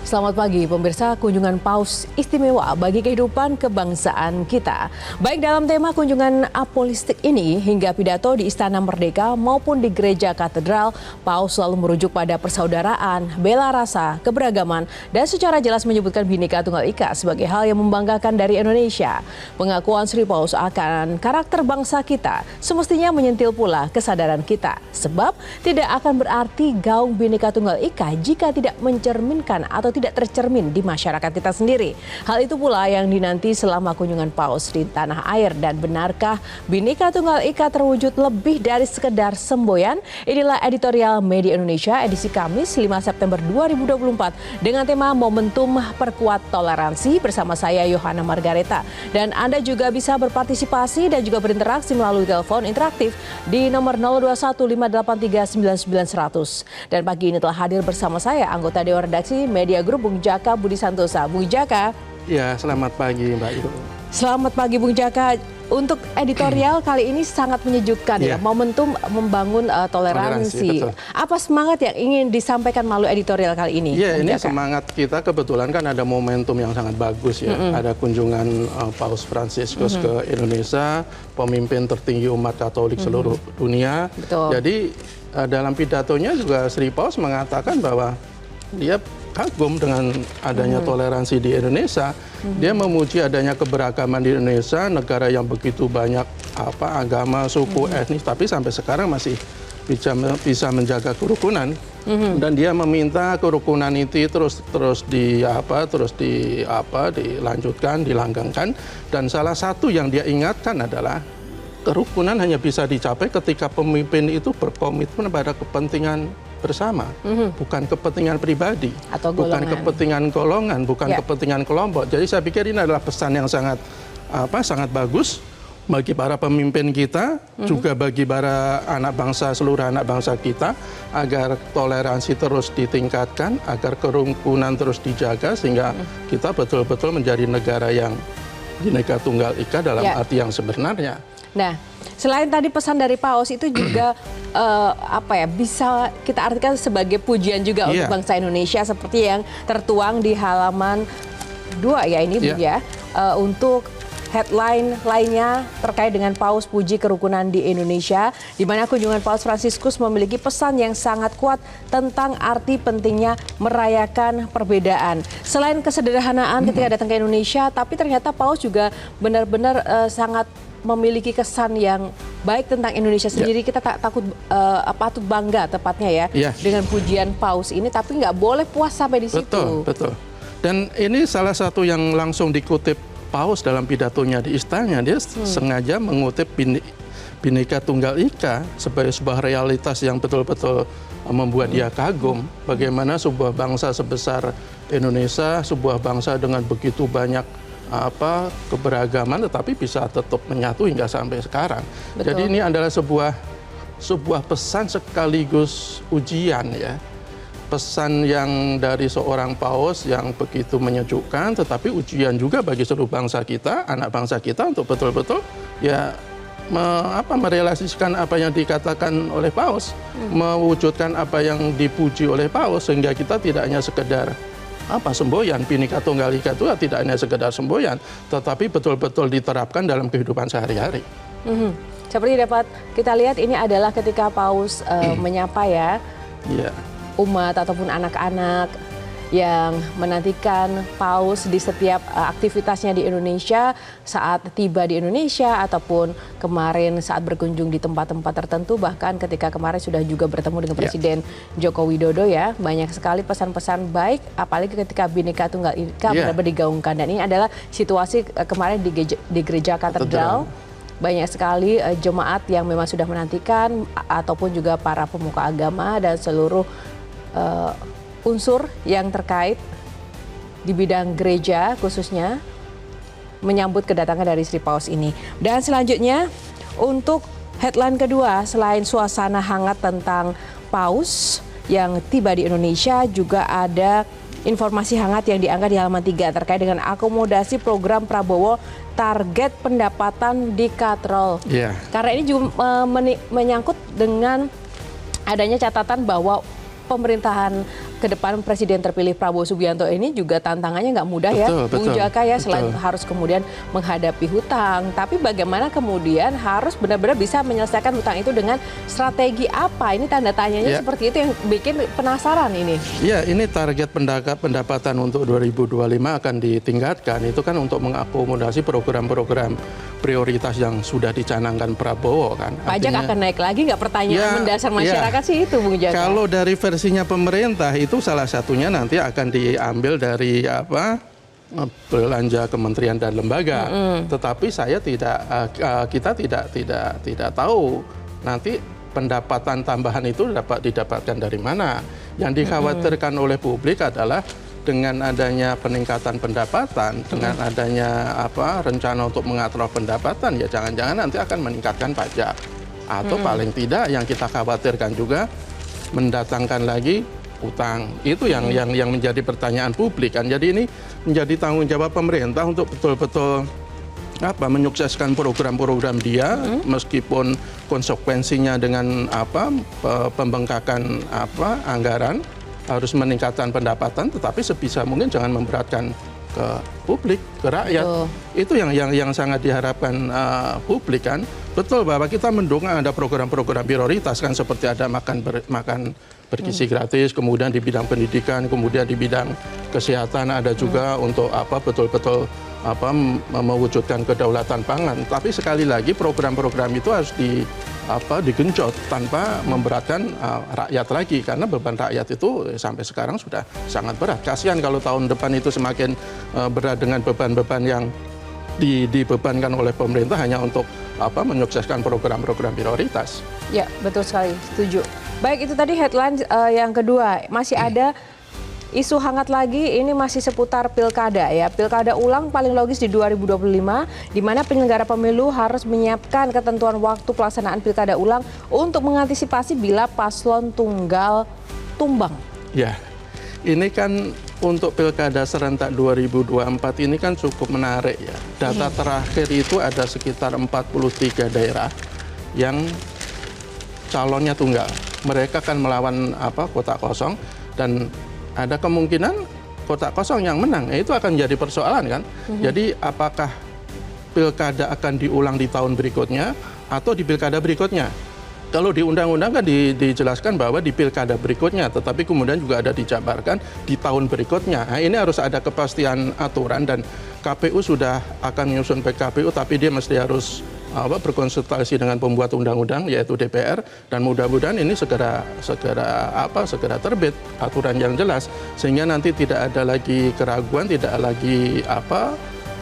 Selamat pagi pemirsa, kunjungan Paus istimewa bagi kehidupan kebangsaan kita. Baik dalam tema kunjungan apolistik ini hingga pidato di Istana Merdeka maupun di Gereja Katedral, Paus selalu merujuk pada persaudaraan, bela rasa, keberagaman, dan secara jelas menyebutkan Bhinneka Tunggal Ika sebagai hal yang membanggakan dari Indonesia. Pengakuan Sri Paus akan karakter bangsa kita semestinya menyentil pula kesadaran kita. Sebab tidak akan berarti gaung Bhinneka Tunggal Ika jika tidak mencerminkan atau tidak tercermin di masyarakat kita sendiri. Hal itu pula yang dinanti selama kunjungan Paus di tanah air. Dan benarkah Bhinneka Tunggal Ika terwujud lebih dari sekedar semboyan? Inilah editorial Media Indonesia edisi Kamis 5 September 2024 dengan tema Momentum Perkuat Toleransi bersama saya Yohana Margareta. Dan Anda juga bisa berpartisipasi dan juga berinteraksi melalui telepon interaktif di nomor 0215839900. Dan pagi ini telah hadir bersama saya anggota Dewan Redaksi Media Group Bung Jaka Budi Santosa. Bung Jaka. Ya, selamat pagi Mbak Yu. Selamat pagi Bung Jaka. Untuk editorial kali ini sangat menyejukkan ya. Momentum membangun toleransi. Apa semangat yang ingin disampaikan melalui editorial kali ini? Ya, Bung ini Jaka? semangat kita kebetulan kan ada momentum yang sangat bagus ya. Ada kunjungan Paus Fransiskus ke Indonesia, pemimpin tertinggi umat Katolik seluruh dunia. Betul. Jadi dalam pidatonya juga Sri Paus mengatakan bahwa dia kagum dengan adanya toleransi di Indonesia. Dia memuji adanya keberagaman di Indonesia, negara yang begitu banyak agama, suku, etnis, tapi sampai sekarang masih bisa menjaga kerukunan. Dan dia meminta kerukunan itu terus dilanjutkan, dilanggengkan. Dan salah satu yang dia ingatkan adalah kerukunan hanya bisa dicapai ketika pemimpin itu berkomitmen pada kepentingan bersama, bukan kepentingan pribadi, atau bukan kepentingan golongan, bukan kepentingan kelompok. Jadi saya pikir ini adalah pesan yang sangat bagus bagi para pemimpin kita, juga bagi para anak bangsa, seluruh anak bangsa kita, agar toleransi terus ditingkatkan, agar kerukunan terus dijaga, sehingga kita betul-betul menjadi negara yang Bhinneka Tunggal Ika dalam arti yang sebenarnya. Nah, selain tadi pesan dari Paus itu juga bisa kita artikan sebagai pujian juga untuk bangsa Indonesia seperti yang tertuang di halaman 2 ya ini Bung ya. Untuk headline lainnya terkait dengan Paus puji kerukunan di Indonesia, di mana kunjungan Paus Fransiskus memiliki pesan yang sangat kuat tentang arti pentingnya merayakan perbedaan. Selain kesederhanaan ketika datang ke Indonesia, tapi ternyata Paus juga benar-benar sangat memiliki kesan yang baik tentang Indonesia sendiri. Kita patut bangga tepatnya ya dengan pujian Paus ini, tapi nggak boleh puas sampai di situ. Betul. Dan ini salah satu yang langsung dikutip Paus dalam pidatonya di istana. Dia sengaja mengutip Bhinneka Tunggal Ika sebagai sebuah realitas yang betul-betul membuat dia kagum. Bagaimana sebuah bangsa sebesar Indonesia, sebuah bangsa dengan begitu banyak keberagaman, tetapi bisa tetap menyatu hingga sampai sekarang. Betul. Jadi ini adalah sebuah pesan sekaligus ujian ya. Pesan yang dari seorang Paus yang begitu menyejukkan, tetapi ujian juga bagi seluruh bangsa kita, anak bangsa kita untuk betul-betul ya merealisasikan apa yang dikatakan oleh Paus, mewujudkan apa yang dipuji oleh Paus, sehingga kita tidak hanya sekedar semboyan. Bhinneka Tunggal Ika itu tidak hanya sekedar semboyan, tetapi betul-betul diterapkan dalam kehidupan sehari-hari. Seperti dapat kita lihat ini adalah ketika Paus menyapa umat ataupun anak-anak yang menantikan Paus di setiap aktivitasnya di Indonesia saat tiba di Indonesia ataupun kemarin saat berkunjung di tempat-tempat tertentu, bahkan ketika kemarin sudah juga bertemu dengan Presiden Joko Widodo ya. Banyak sekali pesan-pesan baik, apalagi ketika Bhinneka Tunggal Ika benar-benar digaungkan. Dan ini adalah situasi kemarin di Gereja Katedral. Banyak sekali jemaat yang memang sudah menantikan ataupun juga para pemuka agama dan seluruh unsur yang terkait di bidang gereja khususnya menyambut kedatangan dari Sri Paus ini. Dan selanjutnya untuk headline kedua, selain suasana hangat tentang Paus yang tiba di Indonesia, juga ada informasi hangat yang diangkat di halaman 3 terkait dengan akomodasi program Prabowo target pendapatan di Katedral. Karena ini juga menyangkut dengan adanya catatan bahwa pemerintahan ke depan Presiden terpilih Prabowo Subianto ini juga tantangannya nggak mudah ya, Bung Jaka ya, selain harus kemudian menghadapi hutang, tapi bagaimana kemudian harus benar-benar bisa menyelesaikan hutang itu dengan strategi apa? Ini tanda tanyanya seperti itu yang bikin penasaran ini. Ya, ini target pendapatan untuk 2025 akan ditingkatkan, itu kan untuk mengakomodasi program-program prioritas yang sudah dicanangkan Prabowo kan. Pajak akan naik lagi nggak, pertanyaan mendasar masyarakat sih itu, Bung Jaka. Kalau dari versinya pemerintah itu salah satunya nanti akan diambil dari belanja kementerian dan lembaga. Tetapi kita tidak tahu nanti pendapatan tambahan itu dapat didapatkan dari mana. Yang dikhawatirkan oleh publik adalah dengan adanya peningkatan pendapatan, dengan adanya rencana untuk mengatur pendapatan, ya jangan-jangan nanti akan meningkatkan pajak. Atau paling tidak yang kita khawatirkan juga mendatangkan lagi utang. Itu yang menjadi pertanyaan publik kan. Jadi ini menjadi tanggung jawab pemerintah untuk betul-betul menyukseskan program-program dia, meskipun konsekuensinya dengan pembengkakan anggaran, harus meningkatkan pendapatan, tetapi sebisa mungkin jangan memberatkan ke publik, ke rakyat. Itu yang sangat diharapkan publik kan. Betul bahwa kita mendukung ada program-program prioritas kan, seperti ada makan bergizi gratis, kemudian di bidang pendidikan, kemudian di bidang kesehatan ada juga untuk betul-betul mewujudkan kedaulatan pangan. Tapi sekali lagi program-program itu harus digenjot tanpa memberatkan rakyat lagi, karena beban rakyat itu sampai sekarang sudah sangat berat. Kasihan kalau tahun depan itu semakin berat dengan beban-beban yang dibebankan oleh pemerintah hanya untuk menyukseskan program-program prioritas. Ya, betul sekali, setuju. Baik, itu tadi headline yang kedua. Masih ada isu hangat lagi, ini masih seputar pilkada ya. Pilkada ulang paling logis di 2025, di mana penyelenggara pemilu harus menyiapkan ketentuan waktu pelaksanaan pilkada ulang untuk mengantisipasi bila paslon tunggal tumbang. Ya, ini kan untuk pilkada serentak 2024 ini kan cukup menarik ya. Data terakhir itu ada sekitar 43 daerah yang calonnya tunggal. Mereka kan melawan kotak kosong, dan ada kemungkinan kotak kosong yang menang. Itu akan jadi persoalan kan. Jadi apakah pilkada akan diulang di tahun berikutnya atau di pilkada berikutnya? Kalau di undang-undang kan dijelaskan bahwa di pilkada berikutnya, tetapi kemudian juga ada dijabarkan di tahun berikutnya. Nah, ini harus ada kepastian aturan, dan KPU sudah akan menyusun PKPU, tapi dia mesti harus berkonsultasi dengan pembuat undang-undang yaitu DPR, dan mudah-mudahan ini segera terbit aturan yang jelas, sehingga nanti tidak ada lagi keraguan, tidak lagi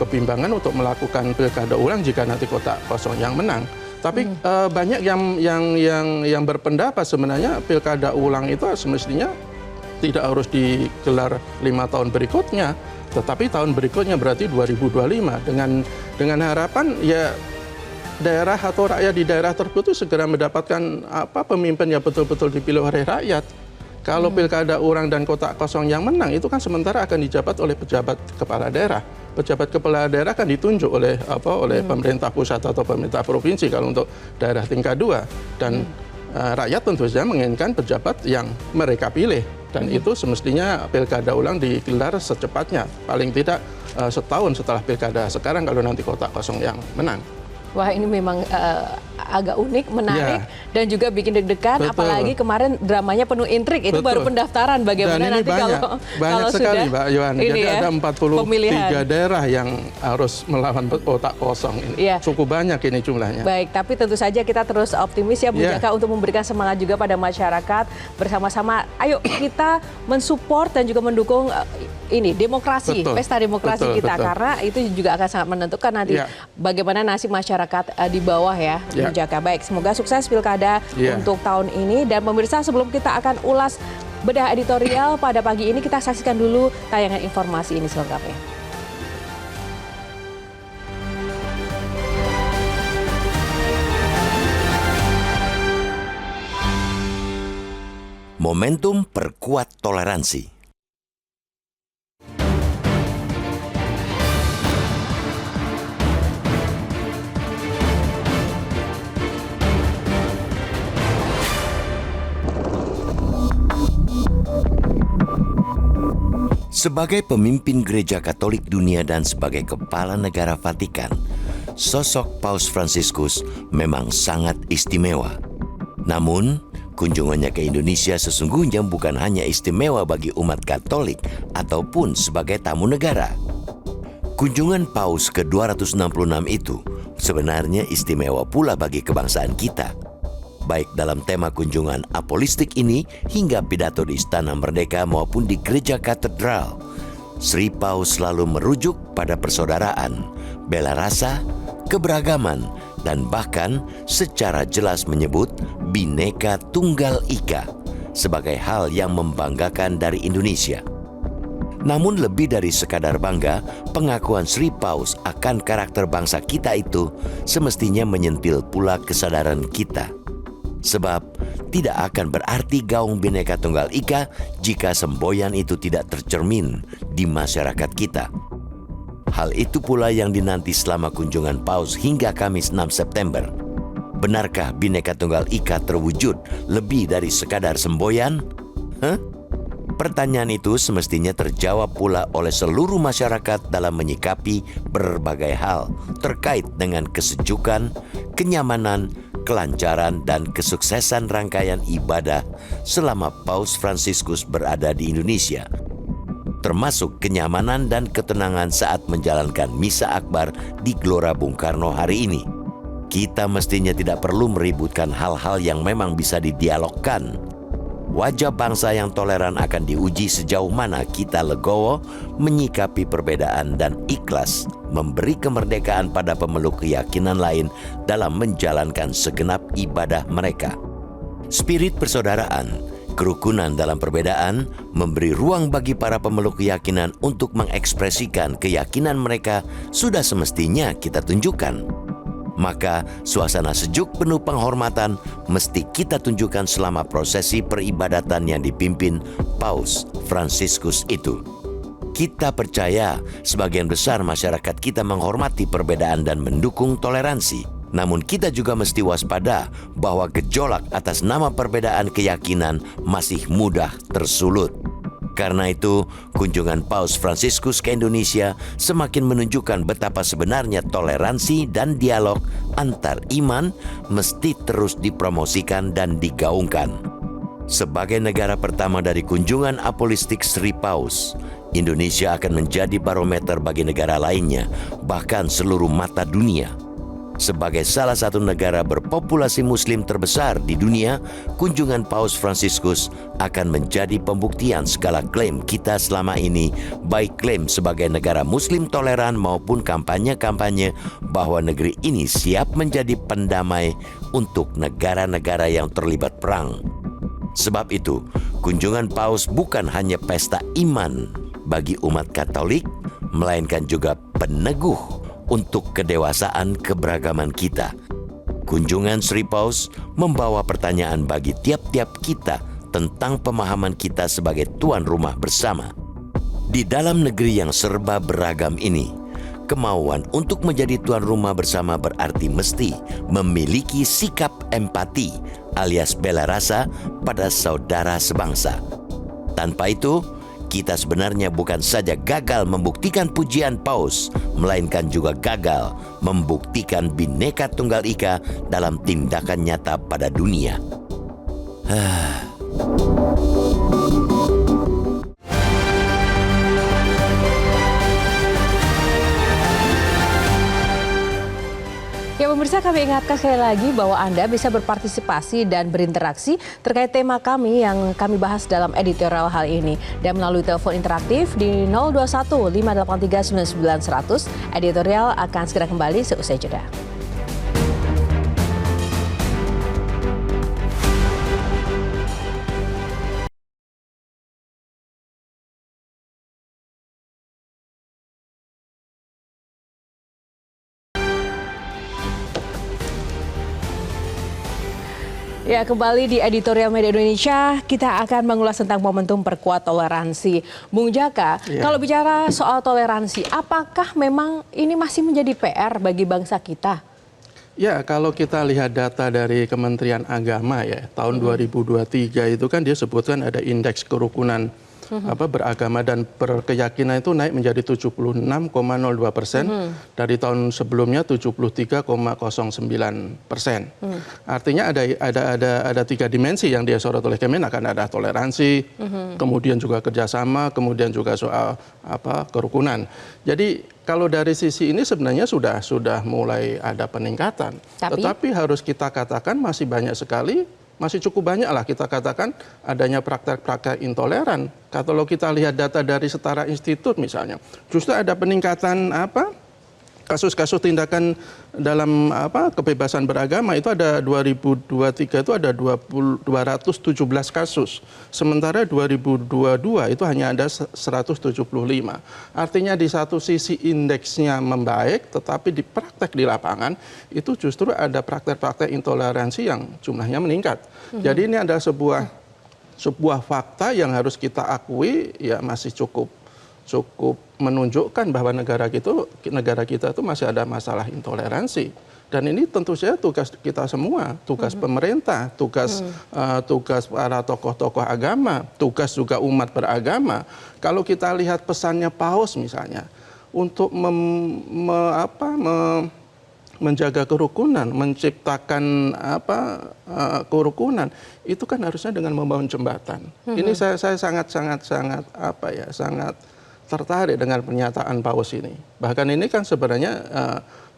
kebimbangan untuk melakukan pilkada ulang jika nanti kotak kosong yang menang. Tapi banyak yang berpendapat sebenarnya pilkada ulang itu semestinya tidak harus digelar 5 tahun berikutnya, tetapi tahun berikutnya berarti 2025 dengan harapan ya daerah atau rakyat di daerah tersebut segera mendapatkan pemimpin yang betul-betul dipilih oleh rakyat. Kalau pilkada ulang dan kotak kosong yang menang itu kan sementara akan dijabat oleh pejabat kepala daerah. Pejabat kepala daerah kan ditunjuk oleh pemerintah pusat atau pemerintah provinsi kalau untuk daerah tingkat 2, dan rakyat tentu saja menginginkan pejabat yang mereka pilih, dan itu semestinya pilkada ulang digelar secepatnya, paling tidak setahun setelah pilkada sekarang kalau nanti kotak kosong yang menang. Wah, ini memang agak unik, menarik, dan juga bikin deg-degan. Apalagi kemarin dramanya penuh intrik. Itu baru pendaftaran. Bagaimana nanti banyak sekali, Mbak Yohani. Jadi ada 43 daerah yang harus melawan kotak kosong ini. Cukup banyak ini jumlahnya. Baik, tapi tentu saja kita terus optimis ya, Bung Jaka, untuk memberikan semangat juga pada masyarakat. Bersama-sama, ayo kita mensupport dan juga mendukung ini demokrasi, pesta demokrasi kita. Karena itu juga akan sangat menentukan nanti bagaimana nasib masyarakat di bawah ya, Bung Jaka. Baik, semoga sukses pilkada untuk tahun ini. Dan pemirsa, sebelum kita akan ulas bedah editorial pada pagi ini, kita saksikan dulu tayangan informasi ini selengkapnya. Momentum perkuat toleransi. Sebagai pemimpin Gereja Katolik Dunia dan sebagai Kepala Negara Vatikan, sosok Paus Fransiskus memang sangat istimewa. Namun, kunjungannya ke Indonesia sesungguhnya bukan hanya istimewa bagi umat Katolik ataupun sebagai tamu negara. Kunjungan Paus ke-266 itu sebenarnya istimewa pula bagi kebangsaan kita. Baik dalam tema kunjungan apolistik ini hingga pidato di Istana Merdeka maupun di Gereja Katedral, Sri Paus selalu merujuk pada persaudaraan, bela rasa, keberagaman, dan bahkan secara jelas menyebut Bhinneka Tunggal Ika sebagai hal yang membanggakan dari Indonesia. Namun lebih dari sekadar bangga, pengakuan Sri Paus akan karakter bangsa kita itu semestinya menyentil pula kesadaran kita. Sebab tidak akan berarti gaung Bhinneka Tunggal Ika jika semboyan itu tidak tercermin di masyarakat kita. Hal itu pula yang dinanti selama kunjungan Paus hingga Kamis 6 September. Benarkah Bhinneka Tunggal Ika terwujud lebih dari sekadar semboyan? Pertanyaan itu semestinya terjawab pula oleh seluruh masyarakat dalam menyikapi berbagai hal terkait dengan kesejukan, kenyamanan, kelancaran, dan kesuksesan rangkaian ibadah selama Paus Fransiskus berada di Indonesia, termasuk kenyamanan dan ketenangan saat menjalankan Misa Akbar di Gelora Bung Karno hari ini. Kita mestinya tidak perlu meributkan hal-hal yang memang bisa didialogkan. Wajah bangsa yang toleran akan diuji sejauh mana kita legowo menyikapi perbedaan dan ikhlas memberi kemerdekaan pada pemeluk keyakinan lain dalam menjalankan segenap ibadah mereka. Spirit persaudaraan, kerukunan dalam perbedaan, memberi ruang bagi para pemeluk keyakinan untuk mengekspresikan keyakinan mereka sudah semestinya kita tunjukkan. Maka suasana sejuk penuh penghormatan mesti kita tunjukkan selama prosesi peribadatan yang dipimpin Paus Fransiskus itu. Kita percaya sebagian besar masyarakat kita menghormati perbedaan dan mendukung toleransi. Namun kita juga mesti waspada bahwa gejolak atas nama perbedaan keyakinan masih mudah tersulut. Karena itu, kunjungan Paus Fransiskus ke Indonesia semakin menunjukkan betapa sebenarnya toleransi dan dialog antar iman mesti terus dipromosikan dan digaungkan. Sebagai negara pertama dari kunjungan apolistik Sri Paus, Indonesia akan menjadi barometer bagi negara lainnya, bahkan seluruh mata dunia. Sebagai salah satu negara berpopulasi Muslim terbesar di dunia, kunjungan Paus Fransiskus akan menjadi pembuktian segala klaim kita selama ini, baik klaim sebagai negara Muslim toleran maupun kampanye-kampanye bahwa negeri ini siap menjadi pendamai untuk negara-negara yang terlibat perang. Sebab itu, kunjungan Paus bukan hanya pesta iman bagi umat Katolik, melainkan juga peneguh untuk kedewasaan keberagaman kita. Kunjungan Sri Paus membawa pertanyaan bagi tiap-tiap kita tentang pemahaman kita sebagai tuan rumah bersama. Di dalam negeri yang serba beragam ini, kemauan untuk menjadi tuan rumah bersama berarti mesti memiliki sikap empati alias bela rasa pada saudara sebangsa. Tanpa itu, kita sebenarnya bukan saja gagal membuktikan pujian Paus, melainkan juga gagal membuktikan Bhinneka Tunggal Ika dalam tindakan nyata pada dunia. Ya pemirsa, kami ingatkan sekali lagi bahwa Anda bisa berpartisipasi dan berinteraksi terkait tema kami yang kami bahas dalam editorial hal ini. Dan melalui telepon interaktif di 021 583 99 100, editorial akan segera kembali seusai jeda. Ya, kembali di Editorial Media Indonesia, kita akan mengulas tentang momentum perkuat toleransi. Bung Jaka, kalau bicara soal toleransi, apakah memang ini masih menjadi PR bagi bangsa kita? Ya, kalau kita lihat data dari Kementerian Agama ya, tahun 2023 itu kan dia sebutkan ada indeks kerukunan beragama dan berkeyakinan itu naik menjadi 76,02% dari tahun sebelumnya 73,09%. Artinya ada 3 dimensi yang dia sorot oleh Kemenak, akan ada toleransi, kemudian juga kerjasama, kemudian juga soal kerukunan. Jadi kalau dari sisi ini sebenarnya sudah mulai ada peningkatan. Tetapi harus kita katakan masih banyak sekali, masih cukup banyak lah kita katakan adanya praktek-praktek intoleran. Kalau kita lihat data dari Setara Institut misalnya, justru ada peningkatan kasus-kasus tindakan dalam kebebasan beragama itu ada 2023 itu ada 217 kasus. Sementara 2022 itu hanya ada 175. Artinya di satu sisi indeksnya membaik, tetapi di praktek di lapangan itu justru ada praktek-praktek intoleransi yang jumlahnya meningkat. Jadi ini adalah sebuah fakta yang harus kita akui ya masih cukup menunjukkan bahwa negara kita itu masih ada masalah intoleransi. Dan ini tentu saja tugas kita semua, tugas pemerintah, tugas para tokoh-tokoh agama, tugas juga umat beragama. Kalau kita lihat pesannya Paus misalnya, untuk menjaga kerukunan, menciptakan kerukunan, itu kan harusnya dengan membangun jembatan. Ini saya sangat tertarik dengan pernyataan Paus ini. Bahkan ini kan sebenarnya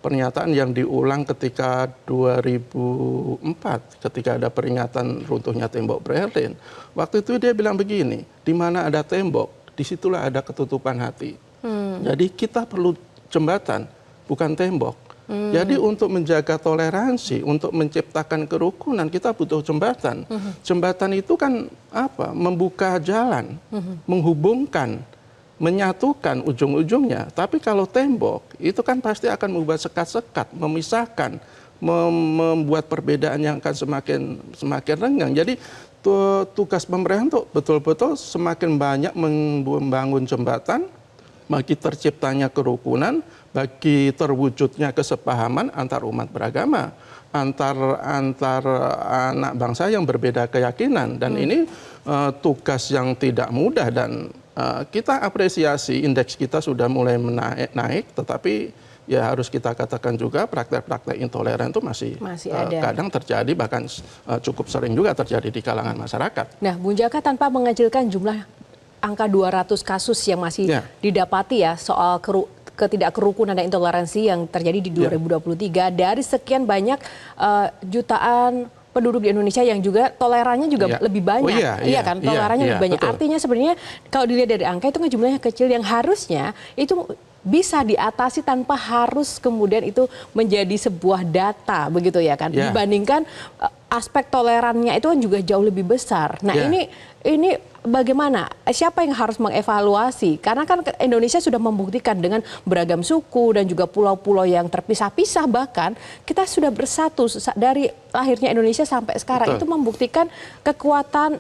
pernyataan yang diulang ketika 2004 ketika ada peringatan runtuhnya tembok Berlin. Waktu itu dia bilang begini, di mana ada tembok, disitulah ada ketutupan hati. Jadi kita perlu jembatan, bukan tembok. Jadi untuk menjaga toleransi, untuk menciptakan kerukunan, kita butuh jembatan. Jembatan itu kan membuka jalan, menghubungkan, menyatukan ujung-ujungnya. Tapi kalau tembok, itu kan pasti akan membuat sekat-sekat, memisahkan, membuat perbedaan yang akan semakin renggang. Jadi tugas pemerintah untuk betul-betul semakin banyak membangun jembatan, bagi terciptanya kerukunan, bagi terwujudnya kesepahaman antar umat beragama, antar anak bangsa yang berbeda keyakinan. Dan ini tugas yang tidak mudah dan kita apresiasi indeks kita sudah mulai naik, tetapi ya harus kita katakan juga praktek-praktek intoleran itu masih ada. Kadang terjadi, bahkan cukup sering juga terjadi di kalangan masyarakat. Nah, Bung Jaka, tanpa mengecilkan jumlah angka 200 kasus yang masih didapati ya soal ketidakkerukunan dan intoleransi yang terjadi di 2023 dari sekian banyak jutaan penduduk di Indonesia yang juga tolerannya juga lebih banyak. Tolerannya lebih banyak. Betul. Artinya sebenarnya kalau dilihat dari angka itu kan jumlahnya kecil yang harusnya itu bisa diatasi tanpa harus kemudian itu menjadi sebuah data begitu ya kan. Dibandingkan aspek tolerannya itu kan juga jauh lebih besar. Nah, ini bagaimana? Siapa yang harus mengevaluasi? Karena kan Indonesia sudah membuktikan dengan beragam suku dan juga pulau-pulau yang terpisah-pisah, bahkan kita sudah bersatu dari lahirnya Indonesia sampai sekarang. Itu membuktikan kekuatan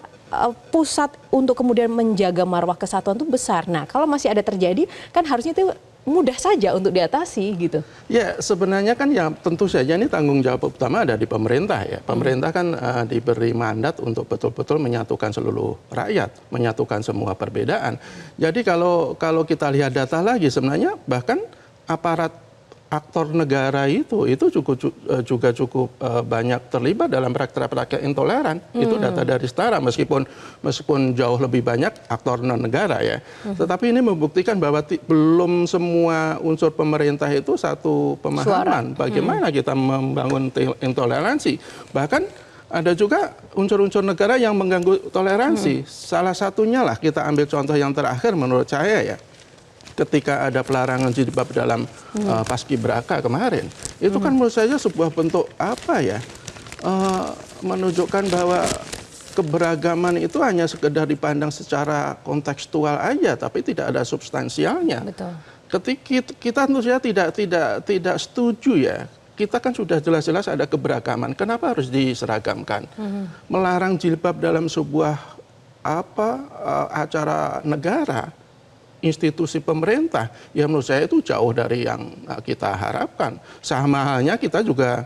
pusat untuk kemudian menjaga marwah kesatuan itu besar. Nah, kalau masih ada terjadi kan harusnya itu mudah saja untuk diatasi gitu. Ya, sebenarnya kan ya tentu saja ini tanggung jawab utama ada di pemerintah ya. Pemerintah kan diberi mandat untuk betul-betul menyatukan seluruh rakyat, menyatukan semua perbedaan. Jadi kalau kita lihat data lagi sebenarnya bahkan aparat aktor negara itu juga cukup banyak terlibat dalam praktek-praktek intoleran. Itu data dari Setara meskipun jauh lebih banyak aktor non negara ya. Tetapi ini membuktikan bahwa belum semua unsur pemerintah itu satu pemahaman bagaimana kita membangun intoleransi. Bahkan ada juga unsur-unsur negara yang mengganggu toleransi. Salah satunya lah kita ambil contoh yang terakhir menurut saya ya. Ketika ada pelarangan jilbab dalam Paskibraka kemarin, itu kan menurut saya sebuah bentuk menunjukkan bahwa keberagaman itu hanya sekedar dipandang secara kontekstual aja, tapi tidak ada substansialnya. Betul. Ketika kita tentu saja tidak setuju ya. Kita kan sudah jelas-jelas ada keberagaman. Kenapa harus diseragamkan? Melarang jilbab dalam sebuah acara negara, institusi pemerintah, ya menurut saya itu jauh dari yang kita harapkan. Sama halnya kita juga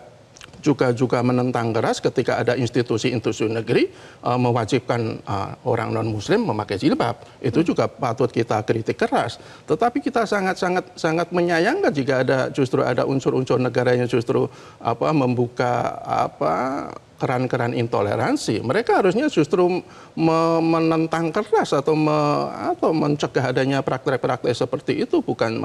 juga menentang keras ketika ada institusi-institusi negeri mewajibkan orang non-Muslim memakai jilbab. Itu juga patut kita kritik keras. Tetapi kita sangat menyayangkan jika justru ada unsur-unsur negara yang justru membuka keran-keran intoleransi. Mereka harusnya justru menentang keras atau mencegah adanya praktek-praktek seperti itu, bukan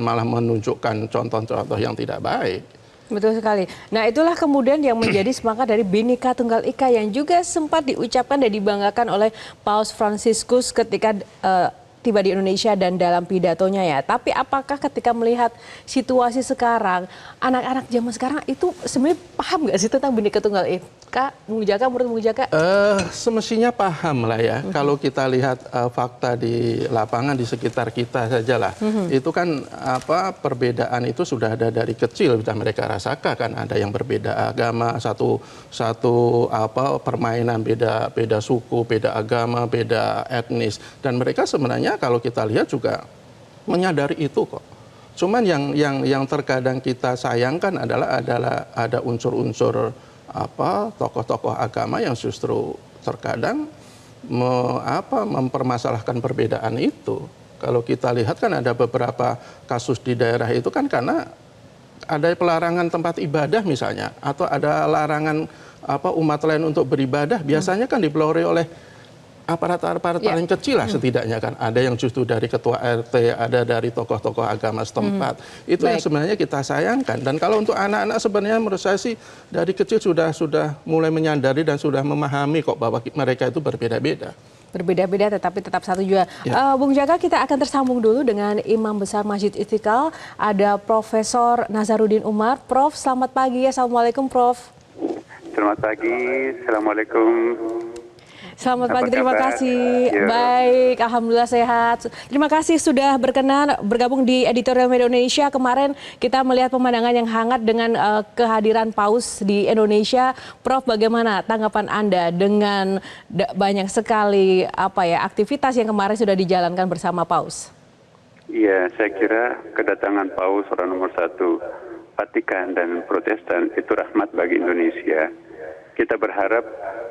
malah menunjukkan contoh-contoh yang tidak baik. Betul sekali. Nah, itulah kemudian yang menjadi semangat dari Bhinneka Tunggal Ika yang juga sempat diucapkan dan dibanggakan oleh Paus Fransiskus ketika tiba di Indonesia dan dalam pidatonya ya. Tapi apakah ketika melihat situasi sekarang, anak-anak zaman sekarang itu sebenarnya paham nggak sih tentang Bhinneka Tunggal Ika? Bung Jaka, menurut Bung Jaka? Semestinya paham lah ya. Kalau kita lihat fakta di lapangan di sekitar kita saja lah. Itu kan perbedaan itu sudah ada dari kecil, sudah mereka rasakan kan. Ada yang berbeda agama, satu permainan beda suku, beda agama, beda etnis, dan mereka sebenarnya kalau kita lihat juga menyadari itu kok. Cuman yang terkadang kita sayangkan adalah ada unsur-unsur tokoh-tokoh agama yang justru terkadang mempermasalahkan perbedaan itu. Kalau kita lihat kan ada beberapa kasus di daerah itu kan karena ada pelarangan tempat ibadah misalnya, atau ada larangan umat lain untuk beribadah, biasanya kan dipelopori oleh aparat-aparat paling kecil lah setidaknya kan. Ada yang justru dari ketua RT, ada dari tokoh-tokoh agama setempat. Itu yang sebenarnya kita sayangkan. Dan kalau untuk anak-anak sebenarnya menurut saya sih dari kecil sudah mulai menyadari dan sudah memahami kok bahwa mereka itu berbeda-beda. Berbeda-beda tetapi tetap satu juga. Bung Jaka, kita akan tersambung dulu dengan Imam Besar Masjid Istiqlal. Ada Profesor Nazarudin Umar. Prof, selamat pagi. Assalamualaikum, Prof. Selamat pagi. Assalamualaikum. Selamat pagi, terima kasih. Ya. Baik, alhamdulillah sehat. Terima kasih sudah berkenan bergabung di Editorial Media Indonesia. Kemarin kita melihat pemandangan yang hangat dengan kehadiran Paus di Indonesia. Prof, bagaimana tanggapan Anda dengan banyak sekali aktivitas yang kemarin sudah dijalankan bersama Paus? Iya, saya kira kedatangan Paus orang nomor 1 Vatikan dan Protestan itu rahmat bagi Indonesia. Kita berharap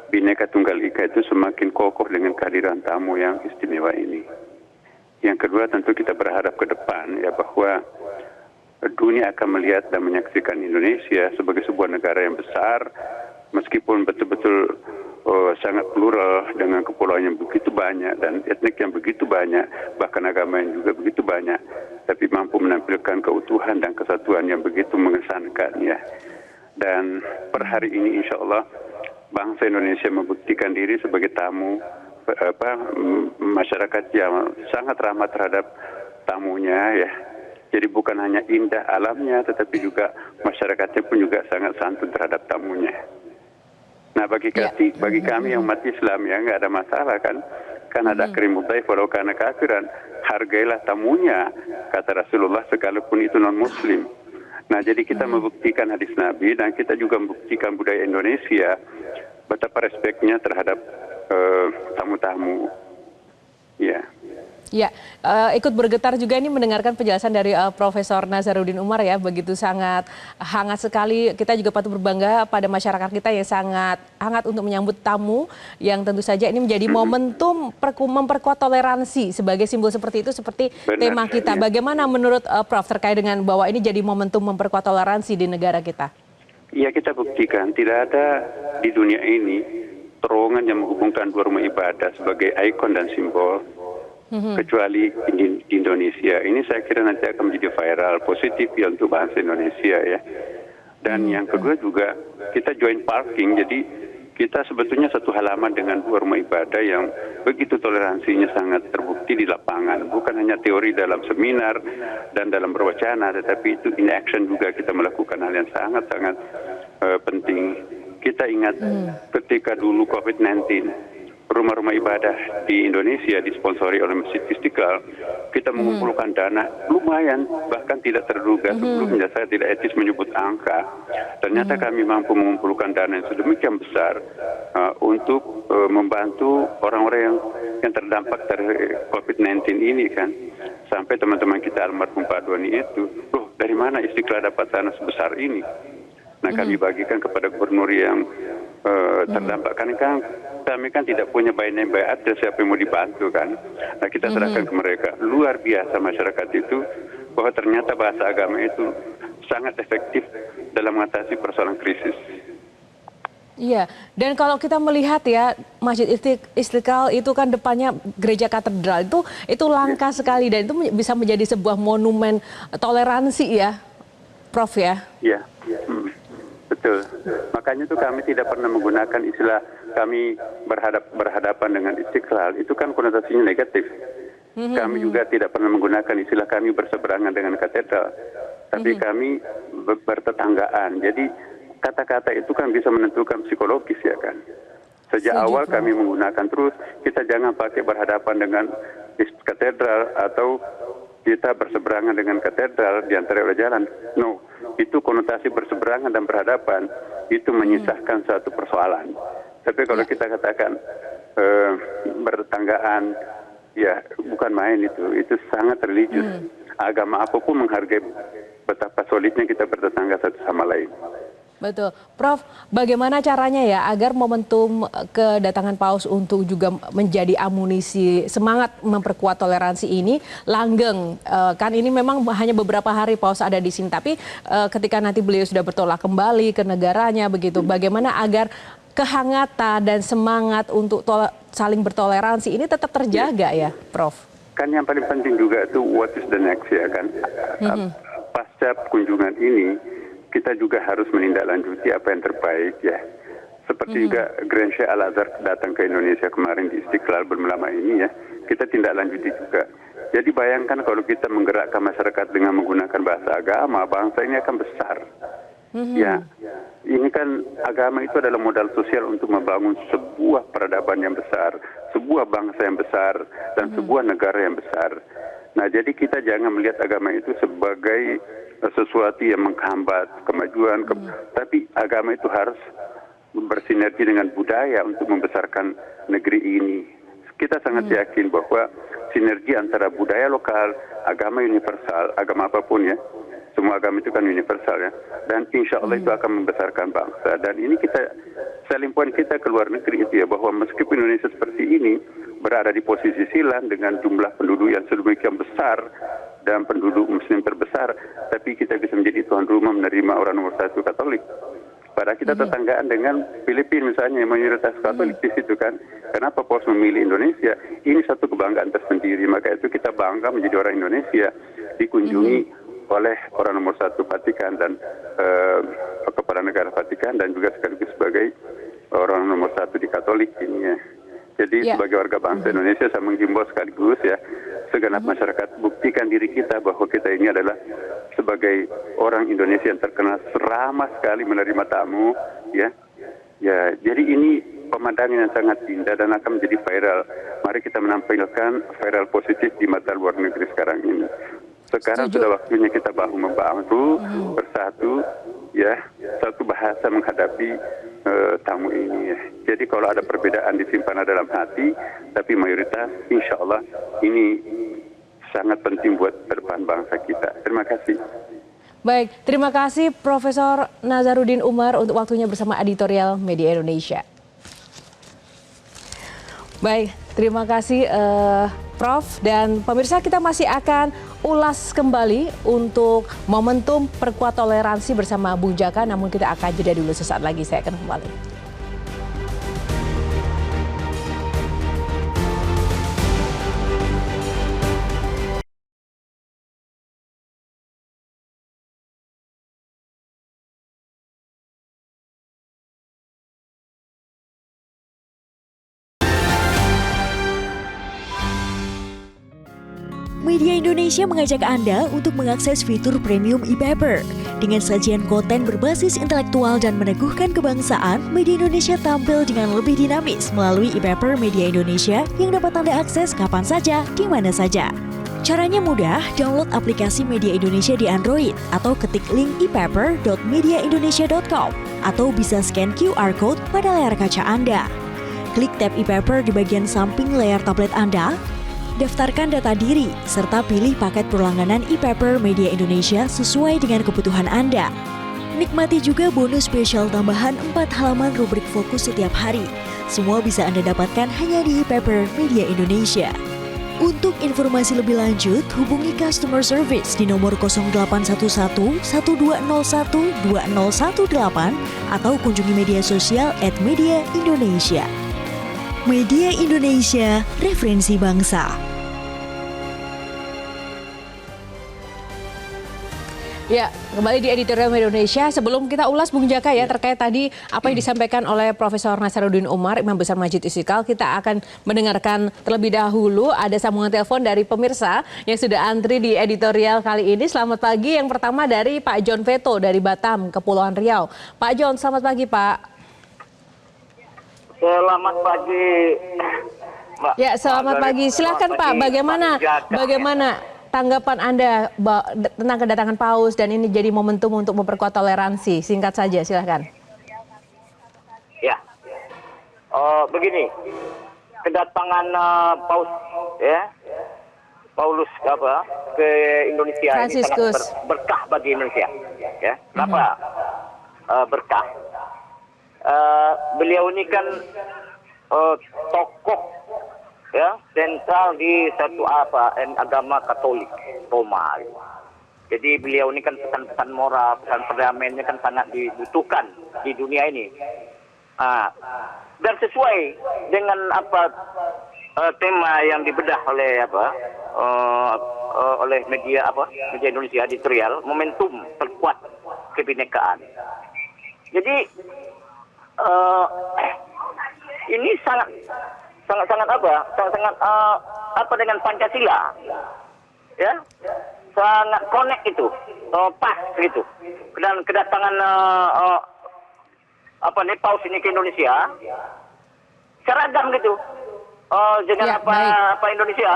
Bhinneka Tunggal Ika itu semakin kokoh dengan kehadiran tamu yang istimewa ini. Yang kedua tentu kita berharap ke depan ya bahwa dunia akan melihat dan menyaksikan Indonesia sebagai sebuah negara yang besar, meskipun betul-betul sangat plural dengan kepulauan yang begitu banyak dan etnik yang begitu banyak, bahkan agama yang juga begitu banyak, tapi mampu menampilkan keutuhan dan kesatuan yang begitu mengesankan ya. Dan per hari ini insya Allah bangsa Indonesia membuktikan diri sebagai tamu masyarakat yang sangat ramah terhadap tamunya ya. Jadi bukan hanya indah alamnya, tetapi juga masyarakatnya pun juga sangat santun terhadap tamunya. Nah bagi kami yang umat Islam ya nggak ada masalah kan ada akrimud dhaif walau kana kafiran, hargailah tamunya kata Rasulullah sekalipun itu non Muslim. Nah, jadi kita membuktikan hadis Nabi dan kita juga membuktikan budaya Indonesia betapa respeknya terhadap tamu-tamu. Ya. Ya, ikut bergetar juga ini mendengarkan penjelasan dari Profesor Nazarudin Umar ya, begitu sangat hangat sekali. Kita juga patut berbangga pada masyarakat kita yang sangat hangat untuk menyambut tamu yang tentu saja ini menjadi momentum memperkuat toleransi sebagai simbol seperti itu, seperti tema kita. Ya. Bagaimana menurut Prof terkait dengan bahwa ini jadi momentum memperkuat toleransi di negara kita? Ya, kita buktikan tidak ada di dunia ini terowongan yang menghubungkan dua rumah ibadah sebagai ikon dan simbol. Kecuali di Indonesia. Ini saya kira nanti akan menjadi viral positif ya untuk bangsa Indonesia ya. Dan yang kedua juga kita joint parking, jadi kita sebetulnya satu halaman dengan dua rumah ibadah yang begitu toleransinya sangat terbukti di lapangan. Bukan hanya teori dalam seminar dan dalam berwacana, tetapi itu in action juga kita melakukan hal yang sangat-sangat penting. Kita ingat ketika dulu COVID-19, rumah-rumah ibadah di Indonesia disponsori oleh Masjid Istiqlal, kita mengumpulkan dana lumayan, bahkan tidak terduga. Sebelumnya saya tidak etis menyebut angka. Ternyata kami mampu mengumpulkan dana yang sedemikian besar untuk membantu orang-orang yang terdampak dari COVID-19 ini kan. Sampai teman-teman kita almarhum Pak Doni itu, loh dari mana Istiqlal dapat dana sebesar ini? Nah, kami bagikan kepada gubernur yang terdampak. Karena kami kan tidak punya by name by address siapa yang mau dibantu kan. Nah, kita serahkan ke mereka. Luar biasa masyarakat itu bahwa ternyata bahasa agama itu sangat efektif dalam mengatasi persoalan krisis. Iya, dan kalau kita melihat ya Masjid Istiqlal itu kan depannya gereja katedral itu langka sekali dan itu bisa menjadi sebuah monumen toleransi ya, Prof ya. Iya, betul. Makanya itu kami tidak pernah menggunakan istilah kami berhadapan dengan Istiqlal, itu kan konotasinya negatif. Kami juga tidak pernah menggunakan istilah kami berseberangan dengan katedral, tapi kami bertetanggaan. Jadi kata-kata itu kan bisa menentukan psikologis ya kan. Sejak awal kami menggunakan terus, kita jangan pakai berhadapan dengan katedral atau kita berseberangan dengan katedral di antara jalan. No, itu konotasi berseberangan dan berhadapan itu menyisahkan satu persoalan. Tapi kalau kita katakan bertetanggaan, ya bukan main itu sangat religius. Agama apapun menghargai betapa solidnya kita bertetangga satu sama lain. Betul. Prof, bagaimana caranya ya agar momentum kedatangan Paus untuk juga menjadi amunisi semangat memperkuat toleransi ini langgeng? Kan ini memang hanya beberapa hari Paus ada di sini, tapi ketika nanti beliau sudah bertolak kembali ke negaranya begitu, bagaimana agar kehangatan dan semangat untuk saling bertoleransi ini tetap terjaga ya, Prof? Kan yang paling penting juga itu what is the next ya kan. Pasca kunjungan ini, kita juga harus menindaklanjuti apa yang terbaik ya. Seperti juga Grand Sheikh Al-Azhar datang ke Indonesia kemarin di Istiqlal belum lama ini ya, kita tindaklanjuti juga. Jadi bayangkan kalau kita menggerakkan masyarakat dengan menggunakan bahasa agama, bangsa ini akan besar. Ya, ini kan agama itu adalah modal sosial untuk membangun sebuah peradaban yang besar, sebuah bangsa yang besar, dan sebuah negara yang besar. Nah, jadi kita jangan melihat agama itu sebagai sesuatu yang menghambat kemajuan, tapi agama itu harus bersinergi dengan budaya untuk membesarkan negeri ini. Kita sangat yakin bahwa sinergi antara budaya lokal, agama universal, agama apapun ya, semua agama itu kan universal ya, dan insya Allah itu akan membesarkan bangsa. Dan ini kita, selling point kita ke luar negeri itu ya, bahwa meskipun Indonesia seperti ini, berada di posisi silang dengan jumlah penduduk yang sedemikian besar, dan penduduk muslim terbesar, tapi kita bisa menjadi tuan rumah menerima orang nomor satu Katolik. Padahal kita tetanggaan dengan Filipina misalnya yang mayoritas Katolik di situ kan. Kenapa Paus memilih Indonesia? Ini satu kebanggaan tersendiri. Maka itu kita bangga menjadi orang Indonesia dikunjungi oleh orang nomor satu Vatikan dan kepala negara Vatikan dan juga sekaligus sebagai orang nomor satu di Katolik ini ya. Jadi sebagai warga bangsa Indonesia saya menghimbau sekaligus ya, segenap masyarakat buktikan diri kita bahwa kita ini adalah sebagai orang Indonesia yang terkenal ramah sekali menerima tamu ya. Ya, jadi ini pemandangan yang sangat indah dan akan menjadi viral. Mari kita menampilkan viral positif di mata luar negeri sekarang ini. Sekarang sudah waktunya kita bahu membantu bersatu ya, satu bahasa menghadapi tamu ini ya. Jadi kalau ada perbedaan disimpan dalam hati, tapi mayoritas insya Allah ini sangat penting buat depan bangsa kita. Terima kasih. Baik, terima kasih Profesor Nazarudin Umar untuk waktunya bersama Editorial Media Indonesia. Baik, terima kasih Prof. Dan pemirsa, kita masih akan ulas kembali untuk momentum perkuat toleransi bersama Bung Jaka. Namun kita akan jeda dulu sesaat lagi, saya akan kembali. Media Indonesia mengajak Anda untuk mengakses fitur premium e-paper. Dengan sajian konten berbasis intelektual dan meneguhkan kebangsaan, Media Indonesia tampil dengan lebih dinamis melalui e-paper Media Indonesia yang dapat Anda akses kapan saja, di mana saja. Caranya mudah, download aplikasi Media Indonesia di Android atau ketik link e-paper.mediaindonesia.com atau bisa scan QR Code pada layar kaca Anda. Klik tab e-paper di bagian samping layar tablet Anda, daftarkan data diri, serta pilih paket berlangganan e-paper Media Indonesia sesuai dengan kebutuhan Anda. Nikmati juga bonus spesial tambahan 4 halaman rubrik fokus setiap hari. Semua bisa Anda dapatkan hanya di ePaper Media Indonesia. Untuk informasi lebih lanjut, hubungi customer service di nomor 0811 1201 2018 atau kunjungi media sosial @mediaindonesia. Media Indonesia, referensi bangsa. Ya, kembali di Editorial Media Indonesia. Sebelum kita ulas Bung Jaka ya terkait tadi apa yang disampaikan oleh Profesor Nasaruddin Umar, Imam Besar Masjid Istiqlal, kita akan mendengarkan terlebih dahulu ada sambungan telepon dari pemirsa yang sudah antri di editorial kali ini. Selamat pagi. Yang pertama dari Pak John Veto dari Batam, Kepulauan Riau. Pak John, selamat pagi Pak. Selamat pagi, Mbak. Ya, selamat pagi. Silakan Pak, bagaimana tanggapan Anda tentang kedatangan Paus dan ini jadi momentum untuk memperkuat toleransi? Singkat saja, silahkan. Ya, begini, kedatangan Paus Paulus ke Indonesia Franciscus. ini sangat berkah bagi Indonesia. Ya, kenapa berkah? Beliau ini kan tokoh sentral di satu agama Katolik Roma. Jadi beliau ini kan pesan-pesan moral, pesan perdamaiannya kan sangat dibutuhkan di dunia ini. Dan sesuai dengan tema yang dibedah oleh oleh media Indonesia editorial, momentum perkuat kebinekaan. Jadi ini sangat dengan Pancasila, ya, sangat connect itu, pas gitu. Dan kedatangan Paus ini ke Indonesia seragam gitu, dengan Indonesia,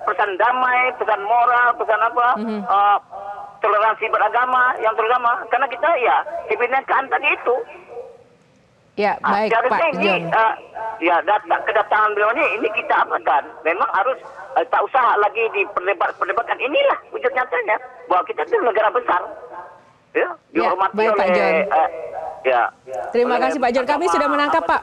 pesan damai, pesan moral, pesan toleransi beragama yang terutama, karena kita kebinekaan tadi itu. Ya, baik Pak John. Kedatangan beliau ini kita apakan? Memang harus tak usah lagi diperdebatkan. Inilah wujud nyatanya bahwa kita itu negara besar. Ya, dihormati baik, oleh Pak John. Terima kasih Pak John. Kami sudah menangkap Pak.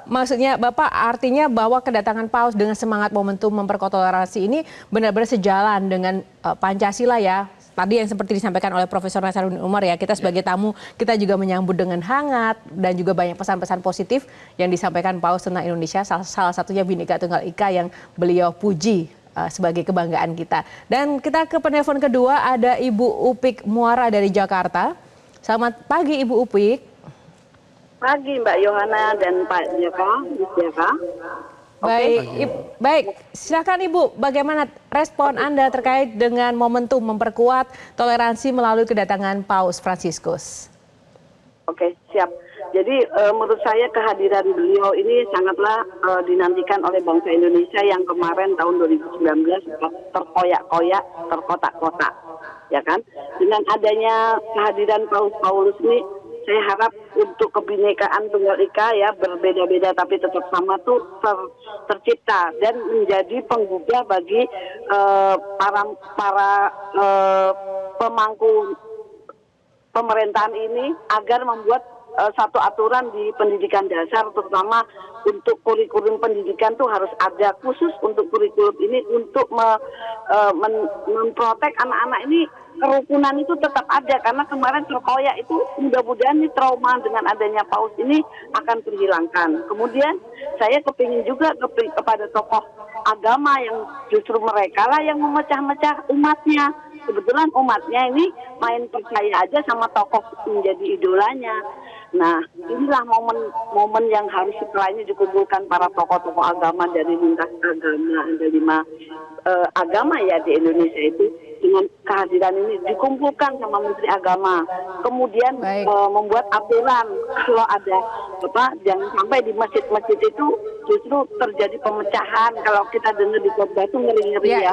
Maksudnya Bapak artinya bahwa kedatangan Paus dengan semangat momentum memperkuat toleransi ini benar-benar sejalan dengan Pancasila ya. Tadi yang seperti disampaikan oleh Profesor Nasaruddin Umar ya, kita sebagai tamu, kita juga menyambut dengan hangat dan juga banyak pesan-pesan positif yang disampaikan Paus tentang Indonesia, salah satunya Bhinneka Tunggal Ika yang beliau puji sebagai kebanggaan kita. Dan kita ke penelpon kedua, ada Ibu Upik Muara dari Jakarta. Selamat pagi Ibu Upik. Pagi Mbak Yohana dan Pak Jaka. Baik. Silakan Ibu, bagaimana respon Anda terkait dengan momentum memperkuat toleransi melalui kedatangan Paus Franciscus? Oke, siap. Jadi menurut saya kehadiran beliau ini sangatlah dinantikan oleh bangsa Indonesia yang kemarin tahun 2019 terkoyak-koyak, terkotak-kotak, ya kan? Dengan adanya kehadiran Paulus ini, saya harap untuk kebinekaan Tunggal Ika ya, berbeda-beda tapi tetap sama tuh tercipta dan menjadi penggugah bagi para pemangku pemerintahan ini agar membuat satu aturan di pendidikan dasar, terutama untuk kurikulum pendidikan tuh harus ada khusus untuk kurikulum ini untuk memprotek anak-anak ini. Kerukunan itu tetap ada karena kemarin terkoyak itu, mudah-mudahan trauma dengan adanya Paus ini akan terhilangkan. Kemudian saya kepingin juga kepada tokoh agama yang justru mereka lah yang memecah-mecah umatnya. Kebetulan umatnya ini main percaya aja sama tokoh menjadi idolanya. Nah, inilah momen yang harus setelah ini dikumpulkan para tokoh-tokoh agama dari lintas agama, ada 5 agama ya di Indonesia itu. Dengan kehadiran ini dikumpulkan sama Menteri Agama, kemudian membuat aturan kalau ada jangan sampai di masjid-masjid itu justru terjadi pemecahan. Kalau kita dengar di khotbah itu ngeri-ngeri ya.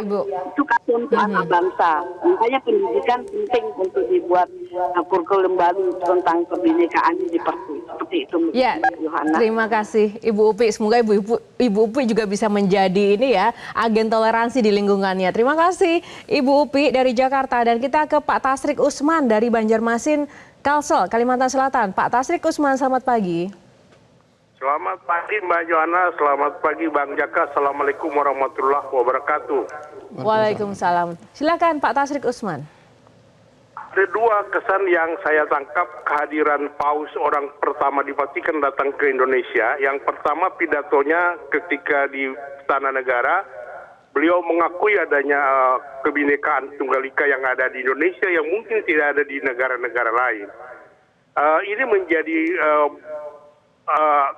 Itu kasihan ke anak bangsa. Makanya pendidikan penting untuk dibuat kurikulum baru tentang kebinekaan diperkuat. Seperti itu. Ya, Yohana. Terima kasih Ibu Upi. Semoga Ibu Upi juga bisa menjadi agen toleransi di lingkungannya. Terima kasih Ibu Upi dari Jakarta, dan kita ke Pak Tasrik Usman dari Banjarmasin, Kalsel, Kalimantan Selatan. Pak Tasrik Usman, selamat pagi. Selamat pagi Mbak Johanna, selamat pagi Bang Jaka. Assalamualaikum warahmatullahi wabarakatuh. Waalaikumsalam. Silakan Pak Tasrik Usman. Ada dua kesan yang saya tangkap kehadiran Paus orang pertama di Vatikan datang ke Indonesia. Yang pertama pidatonya ketika di Istana Negara, beliau mengakui adanya kebinekaan Tunggal Ika yang ada di Indonesia yang mungkin tidak ada di negara-negara lain. Ini menjadi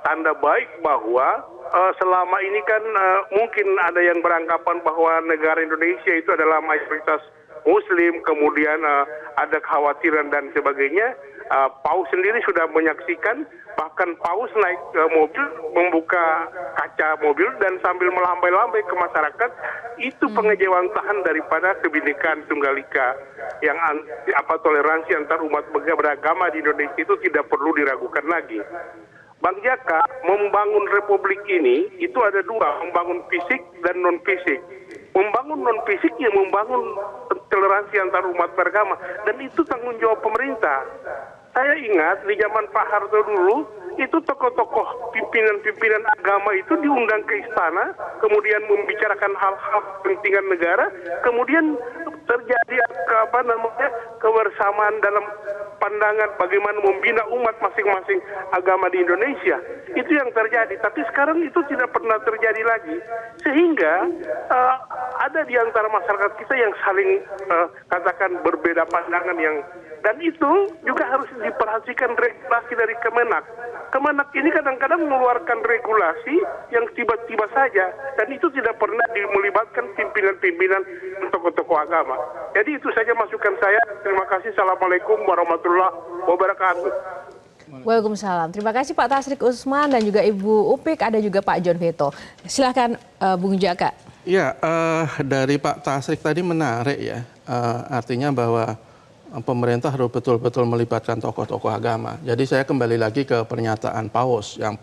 tanda baik bahwa selama ini kan mungkin ada yang beranggapan bahwa negara Indonesia itu adalah mayoritas Muslim, kemudian ada kekhawatiran dan sebagainya. Paus sendiri sudah menyaksikan, bahkan Paus naik mobil, membuka kaca mobil dan sambil melambai-lambai ke masyarakat. Itu pengejawantahan daripada kebinekaan Tunggal Ika yang toleransi antar umat beragama di Indonesia itu tidak perlu diragukan lagi. Bang Jaka, membangun republik ini itu ada dua, membangun fisik dan non fisik. Membangun non fisik yang membangun toleransi antar umat beragama, dan itu tanggung jawab pemerintah. Saya ingat di zaman Pak Harto dulu, itu tokoh-tokoh pimpinan-pimpinan agama itu diundang ke istana, kemudian membicarakan hal-hal kepentingan negara, kemudian terjadi kebersamaan dalam pandangan bagaimana membina umat masing-masing agama di Indonesia. Itu yang terjadi, tapi sekarang itu tidak pernah terjadi lagi. Sehingga ada di antara masyarakat kita yang saling katakan berbeda pandangan dan itu juga harus diperhatikan regulasi dari Kemenak. Kemenak ini kadang-kadang mengeluarkan regulasi yang tiba-tiba saja, dan itu tidak pernah melibatkan pimpinan-pimpinan tokoh-tokoh agama. Jadi itu saja masukan saya. Terima kasih. Assalamualaikum warahmatullahi wabarakatuh. Waalaikumsalam. Terima kasih Pak Tasrik Usman dan juga Ibu Upik, ada juga Pak John Veto. Silahkan Bung Jaka. Ya, dari Pak Tasrik tadi menarik ya, artinya bahwa pemerintah harus betul-betul melibatkan tokoh-tokoh agama. Jadi saya kembali lagi ke pernyataan Paus yang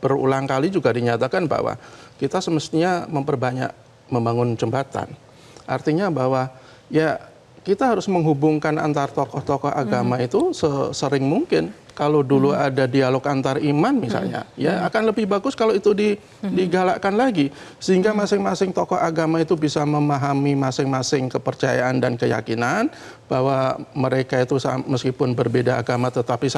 berulang kali juga dinyatakan bahwa kita semestinya memperbanyak membangun jembatan. Artinya bahwa ya kita harus menghubungkan antar tokoh-tokoh agama itu sesering mungkin. Kalau dulu ada dialog antar iman misalnya, ya akan lebih bagus kalau itu digalakkan lagi. Sehingga masing-masing tokoh agama itu bisa memahami masing-masing kepercayaan dan keyakinan bahwa mereka itu meskipun berbeda agama tetapi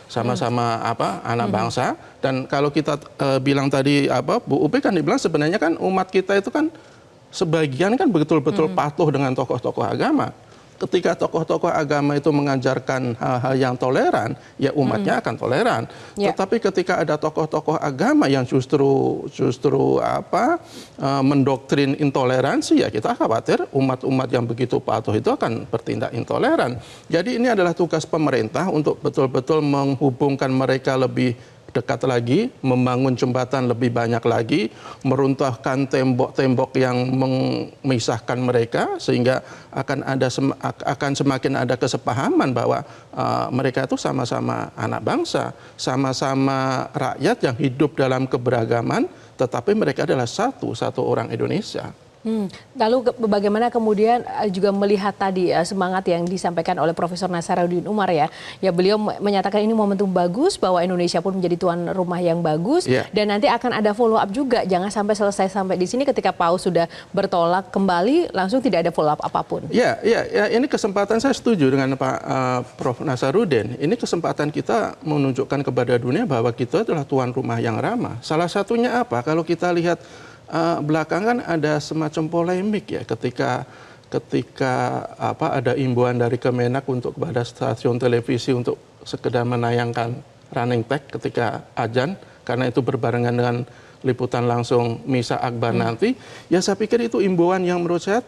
sama-sama anak bangsa. Dan kalau kita bilang tadi Bu Upi kan dibilang sebenarnya kan umat kita itu kan sebagian kan betul-betul patuh dengan tokoh-tokoh agama. Ketika tokoh-tokoh agama itu mengajarkan hal-hal yang toleran, ya umatnya akan toleran. Yeah. Tetapi ketika ada tokoh-tokoh agama yang justru mendoktrin intoleransi, ya kita khawatir umat-umat yang begitu patuh itu akan bertindak intoleran. Jadi ini adalah tugas pemerintah untuk betul-betul menghubungkan mereka lebih dekat lagi, membangun jembatan lebih banyak lagi, meruntuhkan tembok-tembok yang memisahkan mereka, sehingga akan semakin ada kesepahaman bahwa mereka itu sama-sama anak bangsa, sama-sama rakyat yang hidup dalam keberagaman, tetapi mereka adalah satu orang Indonesia. Lalu bagaimana kemudian juga melihat tadi semangat yang disampaikan oleh Profesor Nasaruddin Umar ya beliau menyatakan ini momentum bagus bahwa Indonesia pun menjadi tuan rumah yang bagus dan nanti akan ada follow up juga, jangan selesai sampai di sini ketika Paus sudah bertolak kembali langsung tidak ada follow up apapun. Ya ini kesempatan, saya setuju dengan Pak Prof Nasaruddin. Ini kesempatan kita menunjukkan kepada dunia bahwa kita adalah tuan rumah yang ramah. Salah satunya apa? Kalau kita lihat belakangan ada semacam polemik ya ketika ada imbauan dari Kemenak untuk kepada stasiun televisi untuk sekedar menayangkan running tag ketika azan karena itu berbarengan dengan liputan langsung Misa Akbar nanti. Ya saya pikir itu imbauan yang menurut saya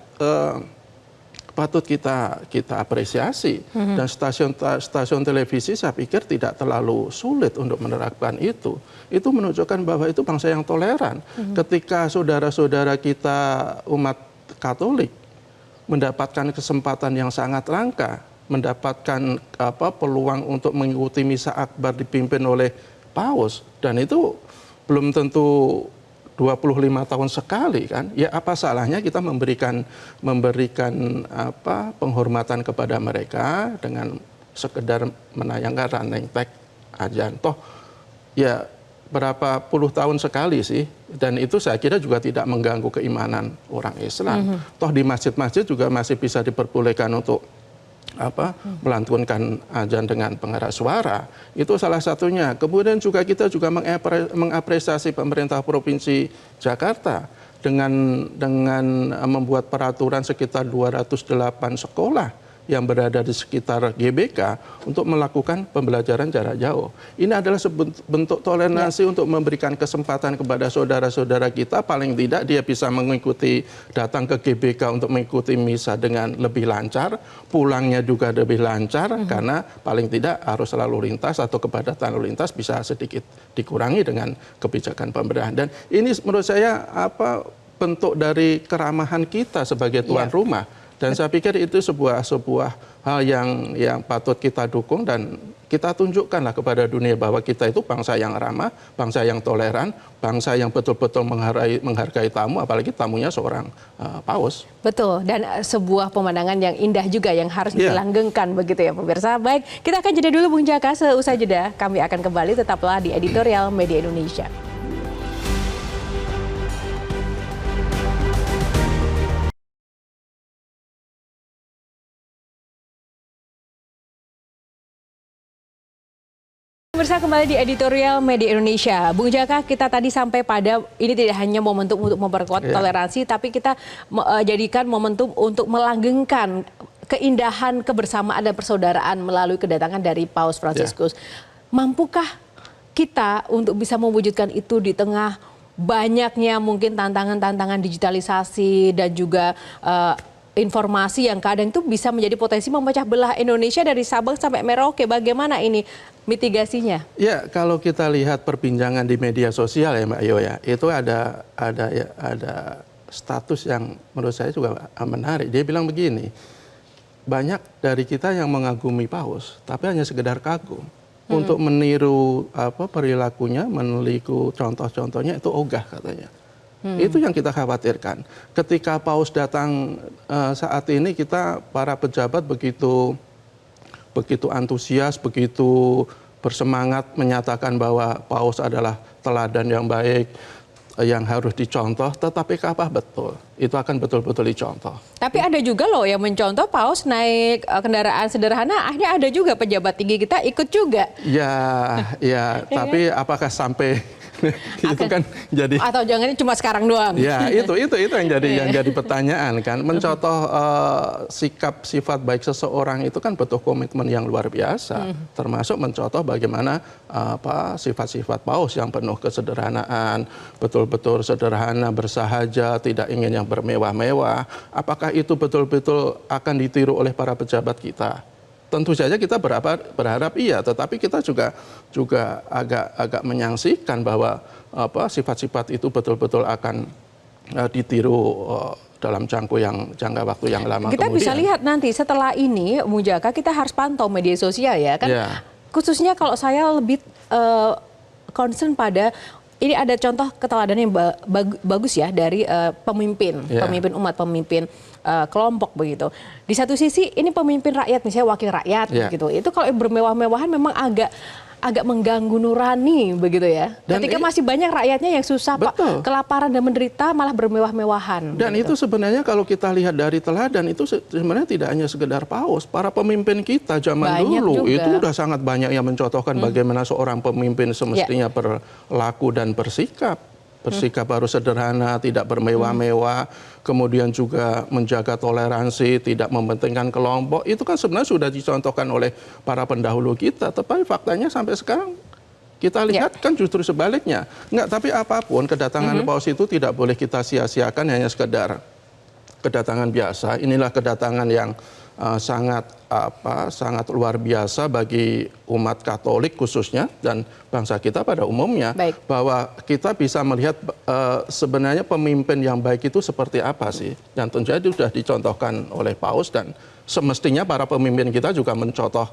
patut kita apresiasi dan stasiun televisi saya pikir tidak terlalu sulit untuk menerapkan itu. Itu menunjukkan bahwa itu bangsa yang toleran. Ketika saudara-saudara kita umat Katolik mendapatkan kesempatan yang sangat langka, mendapatkan peluang untuk mengikuti Misa Akbar dipimpin oleh Paus, dan itu belum tentu 25 tahun sekali kan, ya apa salahnya kita memberikan penghormatan kepada mereka dengan sekedar menayangkan running tag azan. Toh ya berapa puluh tahun sekali sih, dan itu saya kira juga tidak mengganggu keimanan orang Islam. Toh di masjid-masjid juga masih bisa diperbolehkan untuk melantunkan azan dengan pengeras suara. Itu salah satunya. Kemudian juga kita juga mengapresiasi pemerintah Provinsi Jakarta dengan membuat peraturan sekitar 208 sekolah yang berada di sekitar GBK untuk melakukan pembelajaran jarak jauh. Ini adalah bentuk toleransi untuk memberikan kesempatan kepada saudara-saudara kita, paling tidak dia bisa mengikuti, datang ke GBK untuk mengikuti misa dengan lebih lancar, pulangnya juga lebih lancar, karena paling tidak arus lalu lintas atau kepadatan lalu lintas bisa sedikit dikurangi dengan kebijakan pemerintah. Dan ini menurut saya bentuk dari keramahan kita sebagai tuan rumah. Dan saya pikir itu sebuah hal yang patut kita dukung dan kita tunjukkanlah kepada dunia bahwa kita itu bangsa yang ramah, bangsa yang toleran, bangsa yang betul-betul menghargai tamu, apalagi tamunya seorang paus. Betul, dan sebuah pemandangan yang indah juga yang harus dilanggengkan begitu ya pemirsa. Baik, kita akan jeda dulu Bung Jaka, seusai jeda kami akan kembali, tetaplah di Editorial Media Indonesia. Pemirsa, kembali di Editorial Media Indonesia. Bung Jaka, kita tadi sampai pada ini tidak hanya momentum untuk memperkuat toleransi, tapi kita jadikan momentum untuk melanggengkan keindahan kebersamaan dan persaudaraan melalui kedatangan dari Paus Fransiskus. Mampukah kita untuk bisa mewujudkan itu di tengah banyaknya mungkin tantangan-tantangan digitalisasi dan juga informasi yang kadang itu bisa menjadi potensi memecah belah Indonesia dari Sabang sampai Merauke? Bagaimana ini mitigasinya? Ya, kalau kita lihat perbincangan di media sosial ya Mbak Yo ya, itu ada status yang menurut saya juga menarik. Dia bilang begini, banyak dari kita yang mengagumi Paus, tapi hanya sekedar kagum. Untuk meniru perilakunya, meniru contoh-contohnya itu ogah katanya. Itu yang kita khawatirkan. Ketika Paus datang saat ini, kita para pejabat begitu antusias, begitu bersemangat menyatakan bahwa Paus adalah teladan yang baik, yang harus dicontoh, tetapi apa betul? Itu akan betul-betul dicontoh. Tapi ada juga loh yang mencontoh Paus naik kendaraan sederhana, akhirnya ada juga pejabat tinggi kita ikut juga. Ya, tapi apakah sampai itu kan jadi, atau jangan cuma sekarang doang? Ya, itu yang jadi pertanyaan kan. Mencontoh sikap sifat baik seseorang itu kan butuh komitmen yang luar biasa, termasuk mencontoh bagaimana sifat-sifat Paus yang penuh kesederhanaan, betul-betul sederhana, bersahaja, tidak ingin yang bermewah-mewah. Apakah itu betul-betul akan ditiru oleh para pejabat kita? Tentu saja kita berharap iya, tetapi kita juga agak menyaksikan bahwa sifat-sifat itu betul-betul akan ditiru dalam jangka waktu yang lama. Kita kemudian bisa lihat nanti setelah ini, Bung Jaka, kita harus pantau media sosial ya kan. Khususnya kalau saya lebih concern pada ini, ada contoh keteladanan yang bagus ya dari pemimpin umat, pemimpin kelompok begitu. Di satu sisi ini pemimpin rakyat, misalnya wakil rakyat gitu. Itu kalau bermewah-mewahan memang agak mengganggu nurani begitu ya. Dan ketika masih banyak rakyatnya yang susah, Pak, kelaparan dan menderita malah bermewah-mewahan. Dan begitu. Itu sebenarnya kalau kita lihat dari teladan itu sebenarnya tidak hanya sekedar Paus, para pemimpin kita zaman banyak dulu juga. Itu udah sangat banyak yang mencontohkan bagaimana seorang pemimpin semestinya berlaku dan bersikap harus sederhana, tidak bermewah-mewah, kemudian juga menjaga toleransi, tidak mementingkan kelompok. Itu kan sebenarnya sudah dicontohkan oleh para pendahulu kita, tapi faktanya sampai sekarang kita lihat kan justru sebaliknya. Tapi apapun kedatangan Paus itu tidak boleh kita sia-siakan hanya sekedar kedatangan biasa. Inilah kedatangan yang sangat luar biasa bagi umat Katolik khususnya dan bangsa kita pada umumnya. Bahwa kita bisa melihat sebenarnya pemimpin yang baik itu seperti apa sih, dan tentu saja sudah dicontohkan oleh Paus, dan semestinya para pemimpin kita juga mencontoh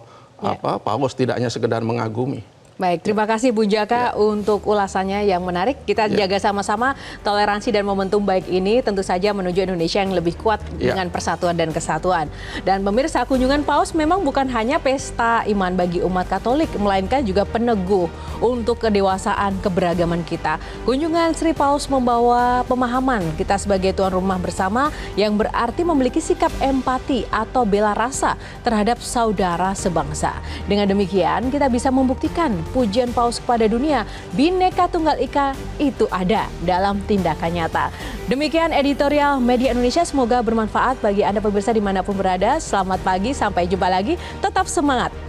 Paus, tidak hanya sekedar mengagumi. Baik, terima kasih Bu Jaka untuk ulasannya yang menarik. Kita jaga sama-sama toleransi dan momentum baik ini tentu saja menuju Indonesia yang lebih kuat dengan persatuan dan kesatuan. Dan pemirsa, kunjungan Paus memang bukan hanya pesta iman bagi umat Katolik, melainkan juga peneguh untuk kedewasaan keberagaman kita. Kunjungan Sri Paus membawa pemahaman kita sebagai tuan rumah bersama yang berarti memiliki sikap empati atau bela rasa terhadap saudara sebangsa. Dengan demikian, kita bisa membuktikan pujian Paus kepada dunia, Bhinneka Tunggal Ika itu ada dalam tindakan nyata. Demikian editorial Media Indonesia, semoga bermanfaat bagi Anda pemirsa dimanapun berada. Selamat pagi, sampai jumpa lagi, tetap semangat.